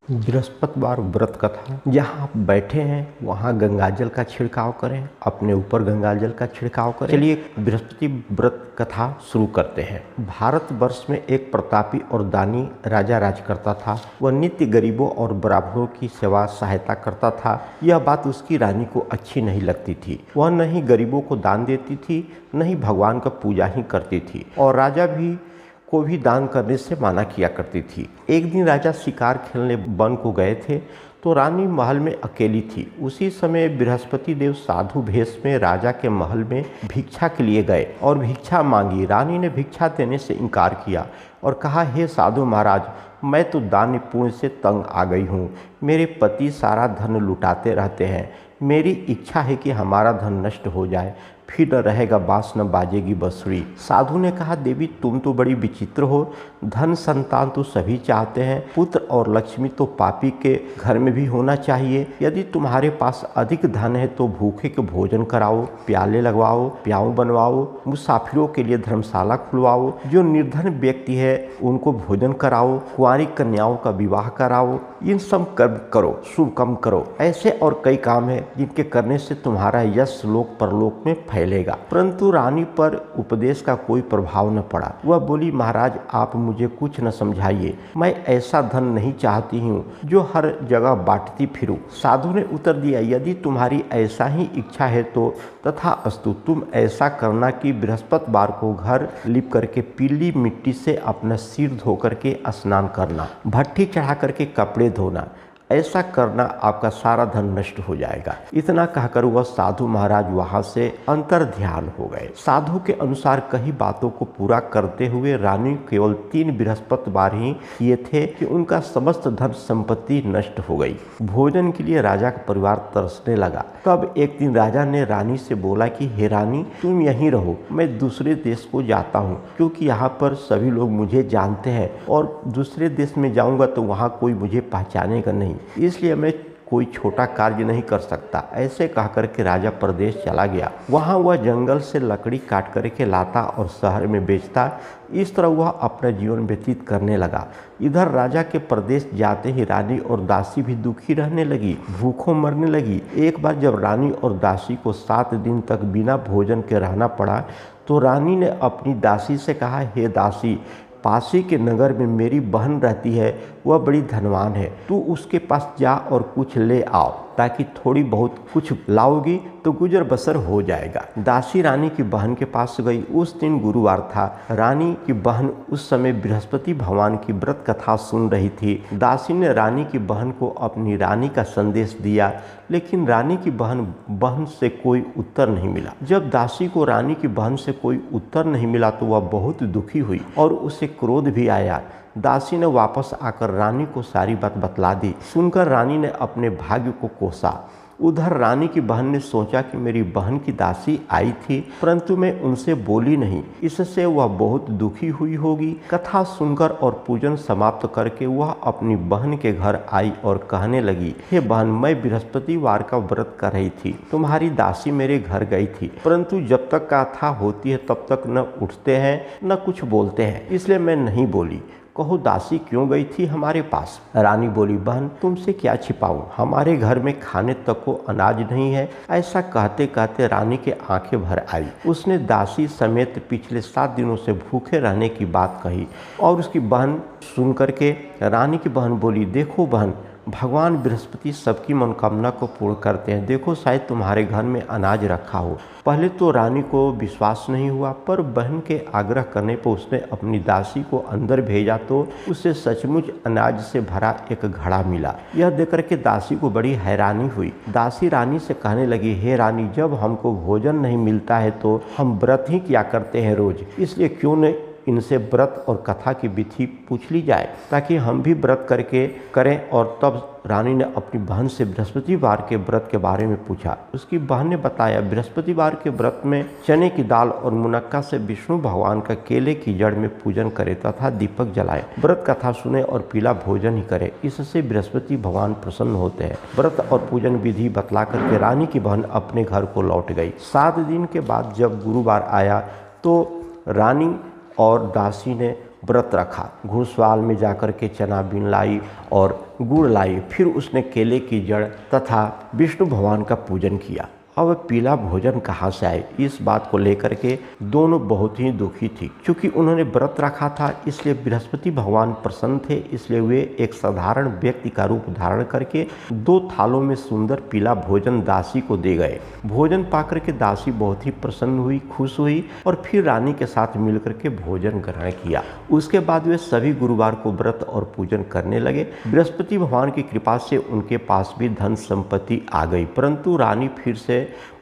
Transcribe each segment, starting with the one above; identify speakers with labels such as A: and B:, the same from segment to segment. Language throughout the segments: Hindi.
A: बृहस्पतिवार व्रत कथा। जहाँ आप बैठे हैं वहाँ गंगाजल का छिड़काव करें, अपने ऊपर गंगाजल का छिड़काव करें। चलिए बृहस्पति व्रत कथा शुरू करते हैं। भारतवर्ष में एक प्रतापी और दानी राजा राज करता था। वह नित्य गरीबों और ब्राह्मणों की सेवा सहायता करता था। यह बात उसकी रानी को अच्छी नहीं लगती थी। वह न ही गरीबों को दान देती थी, न ही भगवान का पूजा ही करती थी, और राजा को भी दान करने से मना किया करती थी। एक दिन राजा शिकार खेलने वन को गए थे तो रानी महल में अकेली थी। उसी समय बृहस्पति देव साधु भेष में राजा के महल में भिक्षा के लिए गए और भिक्षा मांगी। रानी ने भिक्षा देने से इनकार किया और कहा, हे साधु महाराज, मैं तो दान पुण्य से तंग आ गई हूँ। मेरे पति सारा धन लुटाते रहते हैं। मेरी इच्छा है कि हमारा धन नष्ट हो जाए, फिर न रहेगा बांस न बाजेगी बंसुरी। साधु ने कहा, देवी तुम तो बड़ी विचित्र हो। धन संतान तो सभी चाहते हैं, पुत्र और लक्ष्मी तो पापी के घर में भी होना चाहिए। यदि तुम्हारे पास अधिक धन है तो भूखे को भोजन कराओ, प्याले लगवाओ, प्याऊ बनवाओ, मुसाफिरों के लिए धर्मशाला खुलवाओ। जो निर्धन व्यक्ति है उनको भोजन कराओ, कुंवारी कन्याओं का विवाह कराओ। इन सब कर्म करो, शुभ काम करो। ऐसे और कई काम है जिनके करने से तुम्हारा यश लोक परलोक में फैलेगा। परंतु रानी पर उपदेश का कोई प्रभाव न पड़ा। वह बोली, महाराज आप मुझे कुछ न समझाइए। मैं ऐसा धन नहीं चाहती हूँ जो हर जगह बांटती फिरूं। साधु ने उत्तर दिया, यदि तुम्हारी ऐसा ही इच्छा है तो तथास्तु। तुम ऐसा करना कि बृहस्पतिवार को घर लिप करके पीली मिट्टी से अपना सिर धो करके स्नान करना, भट्ठी चढ़ा करके कपड़े धोना। ऐसा करना आपका सारा धन नष्ट हो जाएगा। इतना कहकर वह साधु महाराज वहां से अंतर ध्यान हो गए। साधु के अनुसार कई बातों को पूरा करते हुए रानी केवल 3 बृहस्पतिवार ही किए थे कि उनका समस्त धन संपत्ति नष्ट हो गई। भोजन के लिए राजा का परिवार तरसने लगा। तब एक दिन राजा ने रानी से बोला कि हे रानी, तुम यहीं रहो, मैं दूसरे देश को जाता हूँ, क्योंकि यहाँ पर सभी लोग मुझे जानते हैं और दूसरे देश में जाऊँगा तो वहाँ कोई मुझे पहचानेगा नहीं, इसलिए मैं कोई छोटा कार्य नहीं कर सकता। ऐसे कहकर के राजा प्रदेश चला गया। वहाँ वह जंगल से लकड़ी काट करके लाता और शहर में बेचता। इस तरह वह अपना जीवन व्यतीत करने लगा। इधर राजा के प्रदेश जाते ही रानी और दासी भी दुखी रहने लगी, भूखों मरने लगी। एक बार जब रानी और दासी को 7 दिन तक बिना भोजन के रहना पड़ा तो रानी ने अपनी दासी से कहा, हे दासी, पासी के नगर में मेरी बहन रहती है, वह बड़ी धनवान है। तू उसके पास जा और कुछ ले आओ, ताकि थोड़ी बहुत कुछ लाओगी तो गुजर बसर हो जाएगा। दासी रानी की बहन के पास गई। उस दिन गुरुवार था। रानी की बहन उस समय बृहस्पति भगवान की व्रत कथा सुन रही थी। दासी ने रानी की बहन को अपनी रानी का संदेश दिया, लेकिन रानी की बहन से कोई उत्तर नहीं मिला। जब दासी को रानी की बहन से कोई उत्तर नहीं मिला तो वह बहुत दुखी हुई और उसे क्रोध भी आया। दासी ने वापस आकर रानी को सारी बात बतला दी। सुनकर रानी ने अपने भाग्य को कोसा। उधर रानी की बहन ने सोचा कि मेरी बहन की दासी आई थी, परंतु मैं उनसे बोली नहीं, इससे वह बहुत दुखी हुई होगी। कथा सुनकर और पूजन समाप्त करके वह अपनी बहन के घर आई और कहने लगी, हे बहन, मैं बृहस्पतिवार का व्रत कर रही थी। तुम्हारी दासी मेरे घर गई थी, परंतु जब तक कथा होती है तब तक न उठते हैं न कुछ बोलते हैं, इसलिए मैं नहीं बोली। कहो दासी क्यों गई थी हमारे पास? रानी बोली, बहन तुमसे क्या छिपाऊं, हमारे घर में खाने तक को अनाज नहीं है। ऐसा कहते कहते रानी के आंखें भर आई। उसने दासी समेत पिछले 7 दिनों से भूखे रहने की बात कही और उसकी बहन सुन करके रानी की बहन बोली, देखो बहन, भगवान बृहस्पति सबकी मनोकामना को पूर्ण करते हैं। देखो शायद तुम्हारे घर में अनाज रखा हो। पहले तो रानी को विश्वास नहीं हुआ, पर बहन के आग्रह करने पर उसने अपनी दासी को अंदर भेजा तो उसे सचमुच अनाज से भरा एक घड़ा मिला। यह देखकर के दासी को बड़ी हैरानी हुई। दासी रानी से कहने लगी, हे रानी, जब हमको भोजन नहीं मिलता है तो हम व्रत ही क्या करते हैं रोज, इसलिए क्यों न इनसे व्रत और कथा की विधि पूछ ली जाए, ताकि हम भी व्रत करके करें। और तब रानी ने अपनी बहन से बृहस्पतिवार के व्रत के बारे में पूछा। उसकी बहन ने बताया, बृहस्पतिवार के व्रत में चने की दाल और मुनक्का से विष्णु भगवान का केले की जड़ में पूजन करे तथा दीपक जलाए, व्रत कथा सुने और पीला भोजन ही करे, इससे बृहस्पति भगवान प्रसन्न होते हैं। व्रत और पूजन विधि बतला करके रानी की बहन अपने घर को लौट गई। 7 दिन के बाद जब गुरुवार आया तो रानी और दासी ने व्रत रखा। घुड़सवाल में जाकर के चना बीन लाई और गुड़ लाई। फिर उसने केले की जड़ तथा विष्णु भगवान का पूजन किया। अब पीला भोजन कहाँ से आए, इस बात को लेकर के दोनों बहुत ही दुखी थी। क्योंकि उन्होंने व्रत रखा था, इसलिए बृहस्पति भगवान प्रसन्न थे। इसलिए वे एक साधारण व्यक्ति का रूप धारण करके 2 थालों में सुंदर पीला भोजन दासी को दे गए। भोजन पाकर के दासी बहुत ही प्रसन्न हुई, खुश हुई और फिर रानी के साथ मिलकर के भोजन ग्रहण किया। उसके बाद वे सभी गुरुवार को व्रत और पूजन करने लगे। बृहस्पति भगवान की कृपा से उनके पास भी धन संपत्ति आ गई, परंतु रानी फिर से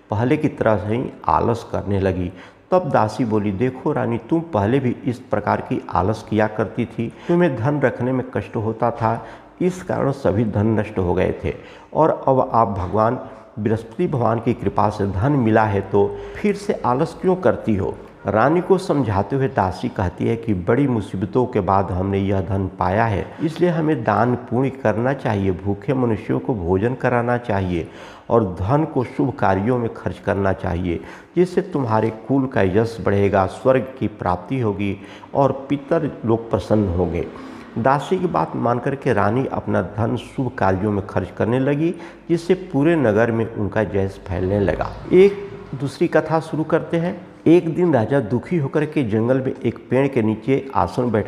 A: पहले की तरह ही आलस करने लगी। तब दासी बोली, देखो रानी, तुम पहले भी इस प्रकार की आलस किया करती थी। तुम्हें धन रखने में कष्ट होता था, इस कारण सभी धन नष्ट हो गए थे। और अब आप भगवान बृहस्पति भगवान की कृपा से धन मिला है तो फिर से आलस क्यों करती हो। रानी को समझाते हुए दासी कहती है कि बड़ी मुसीबतों के बाद हमने यह धन पाया है, इसलिए हमें दान पुण्य करना चाहिए, भूखे मनुष्यों को भोजन कराना चाहिए और धन को शुभ कार्यों में खर्च करना चाहिए, जिससे तुम्हारे कुल का यश बढ़ेगा, स्वर्ग की प्राप्ति होगी और पितर लोग प्रसन्न होंगे। दासी की बात मानकर के रानी अपना धन शुभ कार्यों में खर्च करने लगी, जिससे पूरे नगर में उनका यश फैलने लगा। एक दूसरी कथा शुरू करते हैं। एक दिन राजा दुखी होकर के जंगल में एक पेड़ के नीचे आसन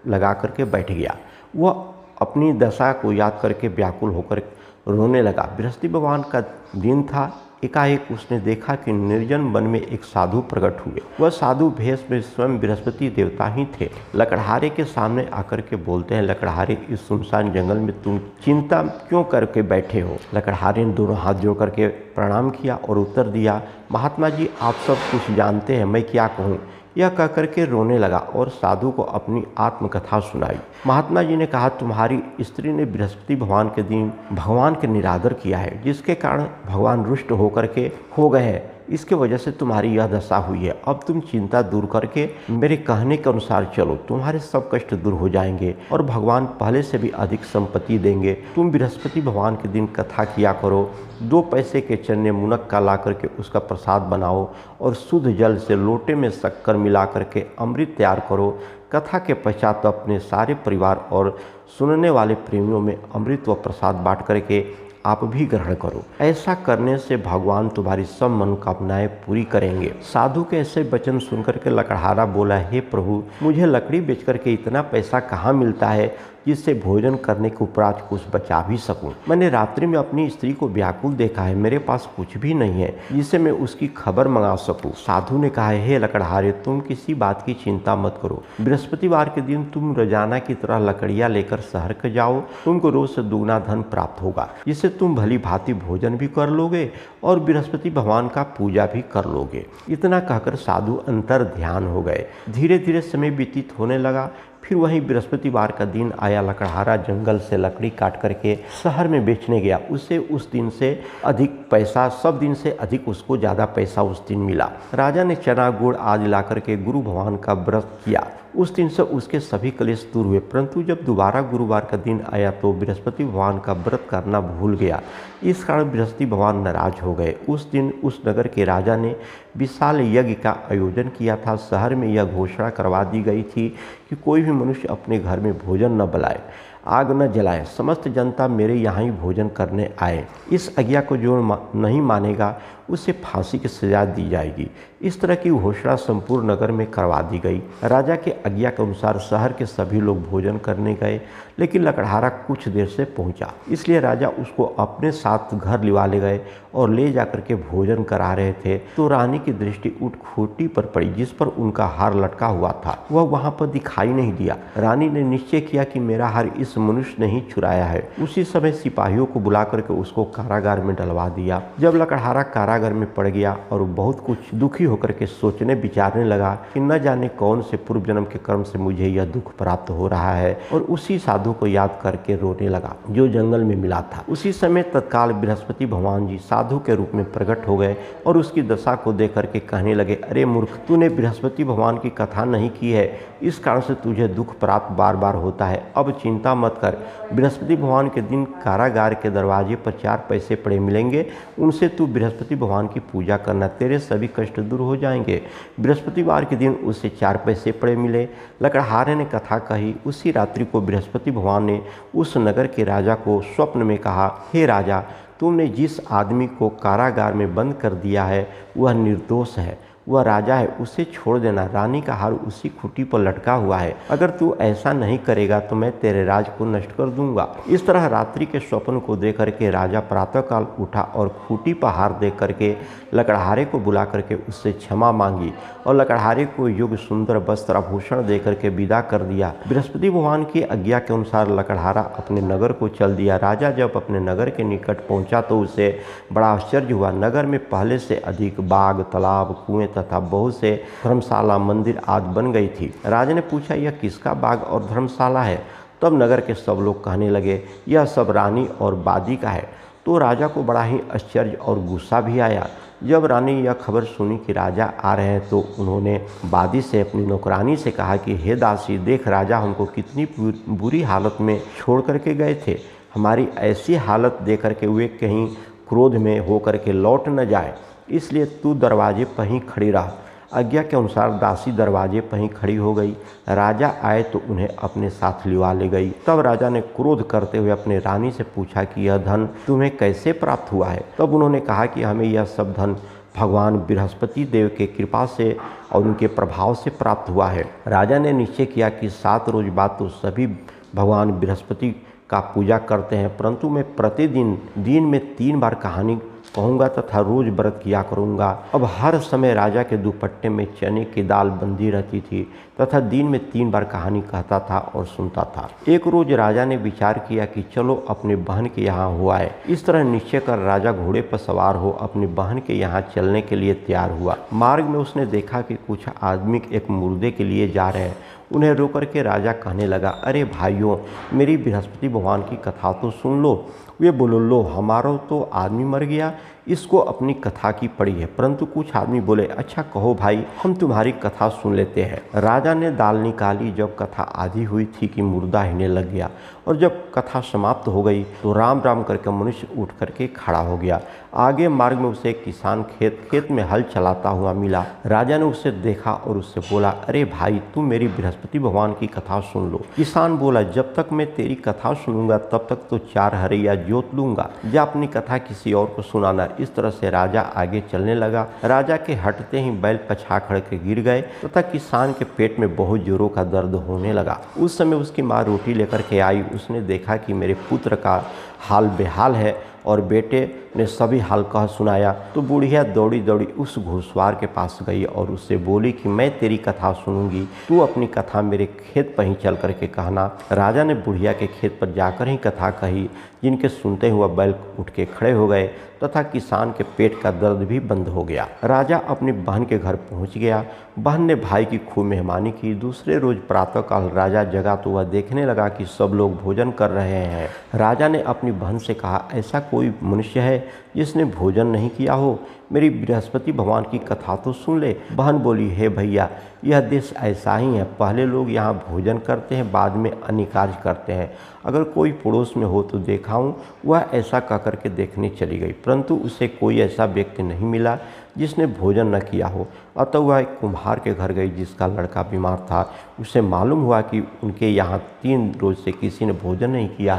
A: लगा करके बैठ गया। वह अपनी दशा को याद करके व्याकुल होकर रोने लगा। बृहस्पति भगवान का दिन था। एकाएक उसने देखा कि निर्जन वन में एक साधु प्रकट हुए। वह साधु भेष में स्वयं बृहस्पति देवता ही थे। लकड़हारे के सामने आकर के बोलते हैं, लकड़हारे, इस सुनसान जंगल में तुम चिंता क्यों करके बैठे हो। लकड़हारे ने दोनों हाथ जोड़ करके प्रणाम किया और उत्तर दिया, महात्मा जी, आप सब कुछ जानते हैं, मैं क्या कहूँ। यह कह करके रोने लगा और साधु को अपनी आत्मकथा सुनाई। महात्मा जी ने कहा, तुम्हारी स्त्री ने बृहस्पति भगवान के दिन भगवान के निरादर किया है, जिसके कारण भगवान रुष्ट होकर के हो गए हैं। इसके वजह से तुम्हारी यह दशा हुई है। अब तुम चिंता दूर करके मेरे कहने के अनुसार चलो, तुम्हारे सब कष्ट दूर हो जाएंगे और भगवान पहले से भी अधिक संपत्ति देंगे। तुम बृहस्पति भगवान के दिन कथा किया करो। 2 पैसे के चने मुनक्का ला करके उसका प्रसाद बनाओ और शुद्ध जल से लोटे में शक्कर मिला करके अमृत तैयार करो। कथा के पश्चात अपने सारे परिवार और सुनने वाले प्रेमियों में अमृत व प्रसाद बांट करके आप भी ग्रहण करो। ऐसा करने से भगवान तुम्हारी सब मनोकामनाएं पूरी करेंगे। साधु के ऐसे वचन सुनकर के लकड़हारा बोला, हे प्रभु, मुझे लकड़ी बेच करके इतना पैसा कहाँ मिलता है जिससे भोजन करने के उपरांत कुछ बचा भी सकूं। मैंने रात्रि में अपनी स्त्री को व्याकुल देखा है, मेरे पास कुछ भी नहीं है जिससे मैं उसकी खबर मंगा सकूं। साधु ने कहा, हे लकड़हारे, तुम किसी बात की चिंता मत करो। बृहस्पतिवार के दिन तुम रोजाना की तरह लकड़ियां लेकर शहर के जाओ। तुमको रोज से दुगना धन प्राप्त होगा, जिससे तुम भली भांति भोजन भी कर लोगे और बृहस्पति भगवान का पूजा भी कर लोगे। इतना कहकर साधु अंतर ध्यान हो गए। धीरे धीरे समय व्यतीत होने लगा। फिर वहीं बृहस्पतिवार का दिन आया। लकड़हारा जंगल से लकड़ी काट करके शहर में बेचने गया। उसे उस दिन से अधिक पैसा, सब दिन से अधिक उसको ज़्यादा पैसा उस दिन मिला। राजा ने चना गुड़ आदि ला करके गुरु भगवान का व्रत किया। उस दिन से उसके सभी क्लेश दूर हुए। परंतु जब दोबारा गुरुवार का दिन आया तो बृहस्पति भगवान का व्रत करना भूल गया। इस कारण बृहस्पति भगवान नाराज हो गए। उस दिन उस नगर के राजा ने विशाल यज्ञ का आयोजन किया था। शहर में यह घोषणा करवा दी गई थी कि कोई भी मनुष्य अपने घर में भोजन न बनाए, आग न जलाए, समस्त जनता मेरे यहाँ ही भोजन करने आए। इस आज्ञा को जो नहीं मानेगा उसे फांसी की सजा दी जाएगी। इस तरह की घोषणा संपूर्ण नगर में करवा दी गई। राजा के आज्ञा के अनुसार शहर के सभी लोग भोजन करने गए, लेकिन लकड़हारा कुछ देर से पहुंचा। इसलिए राजा उसको अपने साथ घर लिवा ले गए और ले जाकर के भोजन करा रहे थे तो रानी की दृष्टि उठ खूंटी पर पड़ी, जिस पर उनका हार लटका हुआ था। वह वहां पर दिखाई नहीं दिया। रानी ने निश्चय किया कि मेरा हार इस मनुष्य ने ही चुराया है। उसी समय सिपाहियों को बुला करके उसको कारागार में डलवा दिया। जब लकड़हारा कारागार में पड़ गया और बहुत कुछ दुखी होकर के सोचने विचारने लगा कि न जाने कौन से पूर्व जन्म के कर्म से मुझे यह दुख प्राप्त हो रहा है, और उसी साधु को याद करके रोने लगा जो जंगल में मिला था। उसी समय तत्काल बृहस्पति भगवान जी साधु के रूप में प्रकट हो गए और उसकी दशा को देख करके कहने लगे, अरे मूर्ख, तूने बृहस्पति भगवान की कथा नहीं की है। इस कारण से तुझे दुख प्राप्त बार बार होता है। अब चिंता मत कर, बृहस्पति भगवान के दिन कारागार के दरवाजे पर 4 पैसे पड़े मिलेंगे, उनसे तू बृहस्पति भगवान की पूजा करना, तेरे सभी कष्ट दूर हो जाएंगे। बृहस्पतिवार के दिन उसे 4 पैसे पड़े मिले। लकड़हारे ने कथा कही। उसी रात्रि को बृहस्पति भगवान ने उस नगर के राजा को स्वप्न में कहा, हे राजा, तुमने जिस आदमी को कारागार में बंद कर दिया है वह निर्दोष है, वह राजा है, उसे छोड़ देना। रानी का हार उसी खूंटी पर लटका हुआ है। अगर तू ऐसा नहीं करेगा तो मैं तेरे राज को नष्ट कर दूंगा। इस तरह रात्रि के स्वप्न को देख करके राजा प्रातःकाल उठा और खूंटी पर हार दे करके लकड़हारे को बुला करके उससे क्षमा मांगी और लकड़हारे को योग्य सुंदर वस्त्र आभूषण दे करके विदा कर दिया। बृहस्पति भगवान की आज्ञा के अनुसार लकड़हारा अपने नगर को चल दिया। राजा जब अपने नगर के निकट पहुंचा तो उसे बड़ा आश्चर्य हुआ। नगर में पहले से अधिक बाग, तालाब, कुएं तथा बहुत से धर्मशाला, मंदिर आदि बन गई थी। राजा ने पूछा, यह किसका बाग और धर्मशाला है? तब नगर के सब लोग कहने लगे, यह सब रानी और बादी का है। तो राजा को बड़ा ही आश्चर्य और गुस्सा भी आया। जब रानी यह खबर सुनी कि राजा आ रहे हैं तो उन्होंने बादी से अपनी नौकरानी से कहा कि हे दासी, देख राजा हमको कितनी बुरी हालत में छोड़ करके गए थे। हमारी ऐसी हालत देख करके वे कहीं क्रोध में होकर के लौट न जाए, इसलिए तू दरवाजे पर ही खड़ी रह। आज्ञा के अनुसार दासी दरवाजे पर ही खड़ी हो गई। राजा आए तो उन्हें अपने साथ लिवा ले गई। तब राजा ने क्रोध करते हुए अपने रानी से पूछा कि यह धन तुम्हें कैसे प्राप्त हुआ है? तब उन्होंने कहा कि हमें यह सब धन भगवान बृहस्पति देव के कृपा से और उनके प्रभाव से प्राप्त हुआ है। राजा ने निश्चय किया कि 7 रोज बाद तो सभी भगवान बृहस्पति का पूजा करते हैं, परंतु मैं प्रतिदिन दिन में 3 बार कहानी कहूँगा तथा रोज व्रत किया करूँगा। अब हर समय राजा के दुपट्टे में चने की दाल बंधी रहती थी तथा दिन में 3 बार कहानी कहता था और सुनता था। एक रोज राजा ने विचार किया कि चलो अपने बहन के यहाँ हो आए। इस तरह निश्चय कर राजा घोड़े पर सवार हो अपनी बहन के यहाँ चलने के लिए तैयार हुआ। मार्ग में उसने देखा कि कुछ आदमी एक मुर्दे के लिए जा रहे हैं। उन्हें रोक करके राजा कहने लगा, अरे भाइयों, मेरी बृहस्पति भगवान की कथा तो सुन लो। वे बोलो, लो हमारा तो आदमी मर गया, इसको अपनी कथा की पड़ी है। परंतु कुछ आदमी बोले, अच्छा कहो भाई, हम तुम्हारी कथा सुन लेते हैं। राजा ने दाल निकाली। जब कथा आधी हुई थी कि मुर्दा हिलने लग गया और जब कथा समाप्त हो गई तो राम राम करके मनुष्य उठ करके खड़ा हो गया। आगे मार्ग में उसे एक किसान खेत में हल चलाता हुआ मिला। राजा ने उसे देखा और उससे बोला, अरे भाई, तुम मेरी बृहस्पति भगवान की कथा सुन लो। किसान बोला, जब तक मैं तेरी कथा सुनूंगा तब तक तो 4 हरैया जोत लूंगा, जा अपनी कथा किसी और को सुनाना। इस तरह से राजा आगे चलने लगा। राजा के हटते ही बैल पछा खड़ के गिर गए तथा किसान के पेट में बहुत जोरों का दर्द होने लगा। उस समय उसकी माँ रोटी लेकर के आई। उसने देखा कि मेरे पुत्र का हाल बेहाल है और बेटे ने सभी हाल कह सुनाया। तो बुढ़िया दौड़ी दौड़ी उस घुड़सवार के पास गई और उससे बोली कि मैं तेरी कथा सुनूंगी, तू अपनी कथा मेरे खेत पर ही चल करके कहना। राजा ने बुढ़िया के खेत पर जाकर ही कथा कही, जिनके सुनते हुए बैल उठ के खड़े हो गए तथा किसान के पेट का दर्द भी बंद हो गया। राजा अपनी बहन के घर पहुंच गया। बहन ने भाई की खूब मेहमानी की। दूसरे रोज प्रातःकाल राजा जगा तो वह देखने लगा कि सब लोग भोजन कर रहे हैं। राजा ने अपनी बहन से कहा, ऐसा कोई मनुष्य है जिसने भोजन नहीं किया हो? मेरी बृहस्पति भगवान की कथा तो सुन ले। बहन बोली, हे भैया, यह देश ऐसा ही है, पहले लोग यहाँ भोजन करते हैं, बाद में अन्य कार्य करते हैं। अगर कोई पड़ोस में हो तो देखाऊं। वह ऐसा कह करके देखने चली गई, परंतु उसे कोई ऐसा व्यक्ति नहीं मिला जिसने भोजन न किया हो। अतः वह एक कुम्हार के घर गई जिसका लड़का बीमार था। उसे मालूम हुआ कि उनके यहाँ 3 रोज से किसी ने भोजन नहीं किया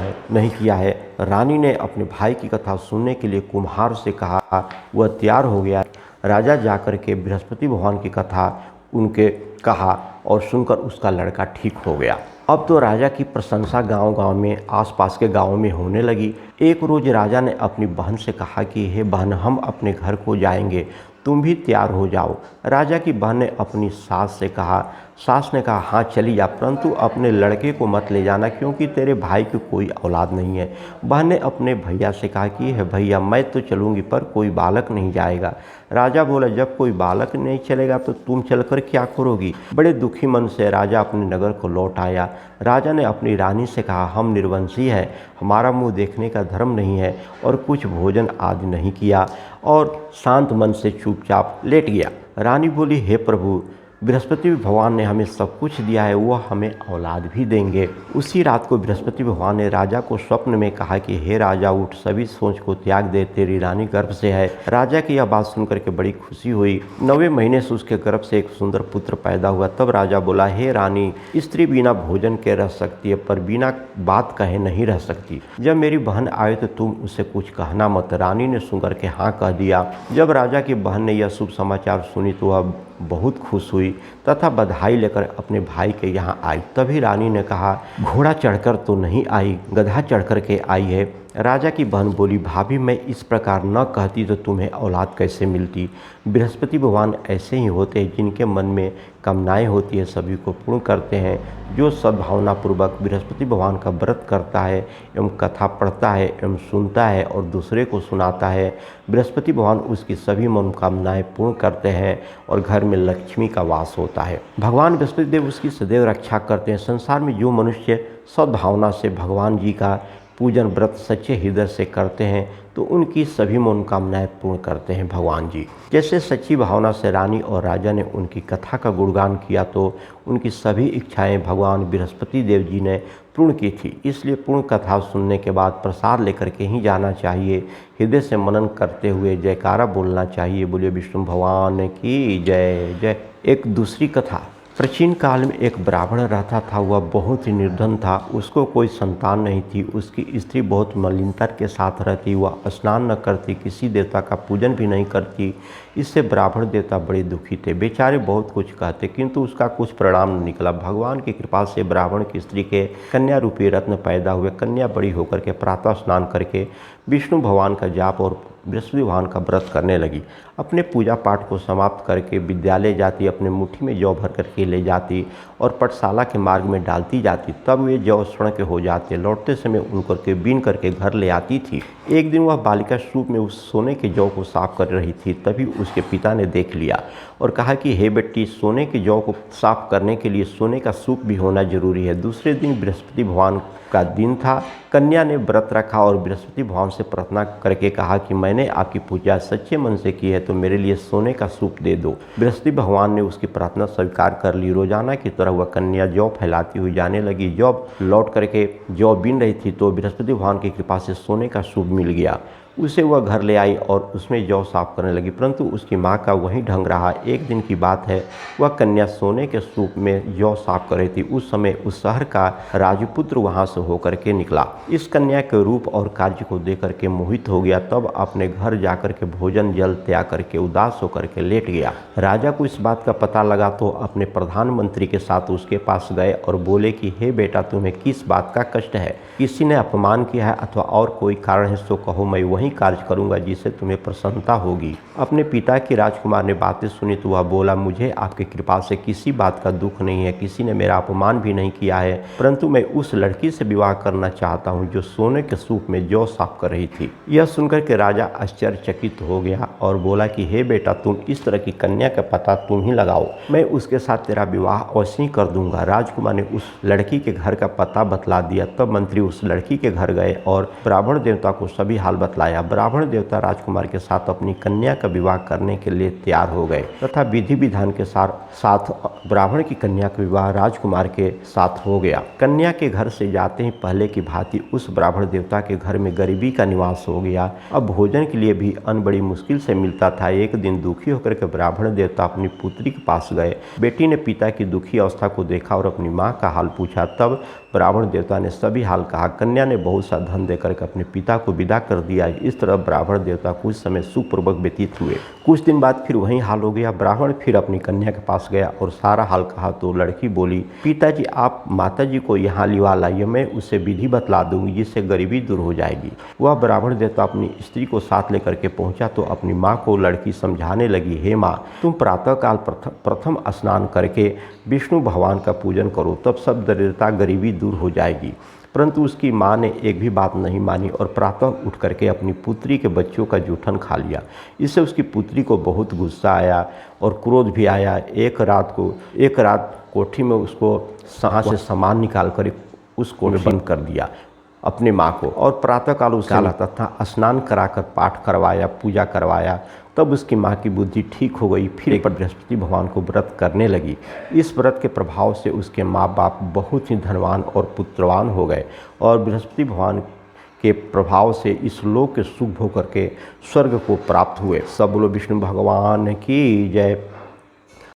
A: है। रानी ने अपने भाई की कथा सुनने के लिए कुम्हार से कहा। वह तैयार हो गया। राजा जाकर के बृहस्पति भगवान की कथा उनके कहा और सुनकर उसका लड़का ठीक हो गया। अब तो राजा की प्रशंसा गांव-गांव में, आसपास के गांवों में होने लगी। एक रोज राजा ने अपनी बहन से कहा कि हे बहन, हम अपने घर को जाएंगे, तुम भी तैयार हो जाओ। राजा की बहन ने अपनी सास से कहा। सास ने कहा, हाँ चली जा, परंतु अपने लड़के को मत ले जाना क्योंकि तेरे भाई की कोई औलाद नहीं है। बहन ने अपने भैया से कहा कि हे भैया, मैं तो चलूँगी पर कोई बालक नहीं जाएगा। राजा बोला, जब कोई बालक नहीं चलेगा तो तुम चलकर क्या करोगी? बड़े दुखी मन से राजा अपने नगर को लौट आया। राजा ने अपनी रानी से कहा, हम निर्वंशी हैं, हमारा मुँह देखने का धर्म नहीं है और कुछ भोजन आदि नहीं किया और शांत मन से चुपचाप लेट गया। रानी बोली, हे प्रभु, बृहस्पति भगवान ने हमें सब कुछ दिया है, वह हमें औलाद भी देंगे। उसी रात को बृहस्पति भगवान ने राजा को स्वप्न में कहा कि हे राजा उठ, सभी सोच को त्याग दे, तेरी रानी गर्भ से है। राजा की यह बात सुनकर के बड़ी खुशी हुई। 9वें महीने से उसके गर्भ से एक सुंदर पुत्र पैदा हुआ। तब राजा बोला, हे रानी, स्त्री बिना भोजन के रह सकती है पर बिना बात कहे नहीं रह सकती। जब मेरी बहन आए तो तुम उसे कुछ कहना मत। रानी ने सुनकर के हाँ कह दिया। जब राजा की बहन ने यह शुभ समाचार सुनी तो वह बहुत खुश हुई तथा बधाई लेकर अपने भाई के यहाँ आई। तभी रानी ने कहा, घोड़ा चढ़कर तो नहीं आई, गधा चढ़कर के आई है। राजा की बहन बोली, भाभी मैं इस प्रकार न कहती तो तुम्हें औलाद कैसे मिलती। बृहस्पति भगवान ऐसे ही होते हैं, जिनके मन में कामनाएं होती है सभी को पूर्ण करते हैं। जो सद्भावनापूर्वक बृहस्पति भगवान का व्रत करता है एवं कथा पढ़ता है एवं सुनता है और दूसरे को सुनाता है, बृहस्पति भगवान उसकी सभी मनोकामनाएं पूर्ण करते हैं और घर में लक्ष्मी का वास होता है। भगवान बृहस्पति देव उसकी सदैव रक्षा करते हैं। संसार में जो मनुष्य सद्भावना से भगवान जी का पूजन व्रत सच्चे हृदय से करते हैं तो उनकी सभी मनोकामनाएं पूर्ण करते हैं भगवान जी। जैसे सच्ची भावना से रानी और राजा ने उनकी कथा का गुणगान किया तो उनकी सभी इच्छाएं भगवान बृहस्पति देव जी ने पूर्ण की थी। इसलिए पूर्ण कथा सुनने के बाद प्रसाद लेकर के ही जाना चाहिए। हृदय से मनन करते हुए जयकारा बोलना चाहिए। बोलिए विष्णु भगवान की जय जय। एक दूसरी कथा। प्राचीन काल में एक ब्राह्मण रहता था। वह बहुत ही निर्धन था। उसको कोई संतान नहीं थी। उसकी स्त्री बहुत मलिनता के साथ रहती। वह स्नान न करती, किसी देवता का पूजन भी नहीं करती। इससे ब्राह्मण देवता बड़े दुखी थे। बेचारे बहुत कुछ कहते किंतु उसका कुछ परिणाम न निकला। भगवान की कृपा से ब्राह्मण की स्त्री के कन्या रूपी रत्न पैदा हुए। कन्या बड़ी होकर के प्रातः स्नान करके विष्णु भगवान का जाप और बृहस्पति भगवान का व्रत करने लगी। अपने पूजा पाठ को समाप्त करके विद्यालय जाती, अपने मुट्ठी में जौ भर करके ले जाती और पाठशाला के मार्ग में डालती जाती। तब वे जौ स्वर्ण के हो जाते। लौटते समय उनको के बीन करके घर ले आती थी। एक दिन वह बालिका सूप में उस सोने के जौ को साफ कर रही थी। तभी उसके पिता ने देख लिया और कहा कि हे बेटी, सोने के जौ को साफ करने के लिए सोने का सूप भी होना जरूरी है। दूसरे दिन बृहस्पति भगवान का दिन था। कन्या ने व्रत रखा और बृहस्पति भगवान से प्रार्थना करके कहा कि मैंने आपकी पूजा सच्चे मन से की है तो मेरे लिए सोने का सूप दे दो। बृहस्पति भगवान ने उसकी प्रार्थना स्वीकार कर ली। रोजाना की तरह वह कन्या जौ फैलाती हुई जाने लगी। जौ लौट करके जौ बीन रही थी तो बृहस्पति भगवान की कृपा से सोने का सूप मिल गया। उसे वह घर ले आई और उसमें जौ साफ करने लगी, परंतु उसकी माँ का वही ढंग रहा। एक दिन की बात है, वह कन्या सोने के सूप में जौ साफ कर रही थी। उस समय उस शहर का राजपुत्र वहां से होकर के निकला। इस कन्या के रूप और कार्य को देख करके मोहित हो गया। तब अपने घर जाकर के भोजन जल त्याग करके उदास होकर के लेट गया। राजा को इस बात का पता लगा तो अपने प्रधानमंत्री के साथ उसके पास गए और बोले कि हे बेटा, तुम्हें किस बात का कष्ट है? किसी ने अपमान किया है अथवा और कोई कारण है तो कहो, मैं वही कार्य करूंगा जिससे तुम्हें प्रसन्नता होगी। अपने पिता की राजकुमार ने बातें सुनी तो वह बोला, मुझे आपकी कृपा से किसी बात का दुख नहीं है। किसी ने मेरा अपमान भी नहीं किया है, परंतु मैं उस लड़की से विवाह करना चाहता हूँ जो सोने के सूप में जौ साफ कर रही थी। यह सुनकर के राजा आश्चर्यचकित हो गया और बोला कि हे बेटा, तुम इस तरह की कन्या का पता तुम ही लगाओ, मैं उसके साथ तेरा विवाह अवश्य ही कर दूंगा। राजकुमार ने उस लड़की के घर का पता बतला दिया। तब मंत्री उस लड़की के घर गए और ब्राह्मण देवता को सभी हाल बतलाया। ब्राह्मण देवता राजकुमार के साथ अपनी कन्या का विवाह करने के लिए तैयार हो गए तथा विधि विधान के साथ ब्राह्मण की कन्या का विवाह राजकुमार के साथ हो गया। कन्या के घर से जाते ही पहले की भांति उस ब्राह्मण देवता के घर में गरीबी का निवास हो गया। अब भोजन के लिए भी अन्न बड़ी मुश्किल से मिलता था। एक दिन दुखी होकर के ब्राह्मण देवता अपनी पुत्री के पास गए। बेटी ने पिता की दुखी अवस्था को देखा और अपनी माँ का हाल पूछा। तब ब्राह्मण देवता ने सभी हाल कहा। कन्या ने बहुत सा धन देकर के अपने पिता को विदा कर दिया। इस तरह ब्राह्मण देवता कुछ समय सुखपूर्वक व्यतीत हुए। कुछ दिन बाद फिर वही हाल हो गया। ब्राह्मण फिर अपनी कन्या के पास गया और सारा हाल कहा तो लड़की बोली, पिताजी आप माताजी को यहाँ लिवा लाइए, मैं उसे विधि बतला दूंगी जिससे गरीबी दूर हो जाएगी। वह ब्राह्मण देवता अपनी स्त्री को साथ लेकर के पहुंचा तो अपनी माँ को लड़की समझाने लगी, हे माँ, तुम प्रातःकाल प्रथम स्नान करके विष्णु भगवान का पूजन करो, तब सब दरिद्रता गरीबी दूर हो जाएगी। परंतु उसकी माँ ने एक भी बात नहीं मानी और प्रातः उठ करके अपनी पुत्री के बच्चों का जूठन खा लिया। इससे उसकी पुत्री को बहुत गुस्सा आया और क्रोध भी आया। एक रात कोठी में उसको सांस से सामान निकाल कर उसको बंद कर दिया। अपनी माँ को, और प्रातःकाल उसका लाता था, स्नान कराकर पाठ करवाया, पूजा करवाया, तब उसकी माँ की बुद्धि ठीक हो गई। फिर एक बृहस्पति भगवान को व्रत करने लगी। इस व्रत के प्रभाव से उसके माँ बाप बहुत ही धनवान और पुत्रवान हो गए, और बृहस्पति भगवान के प्रभाव से इस लोक के सुख भोग करके स्वर्ग को प्राप्त हुए। सब बोलो विष्णु भगवान की जय।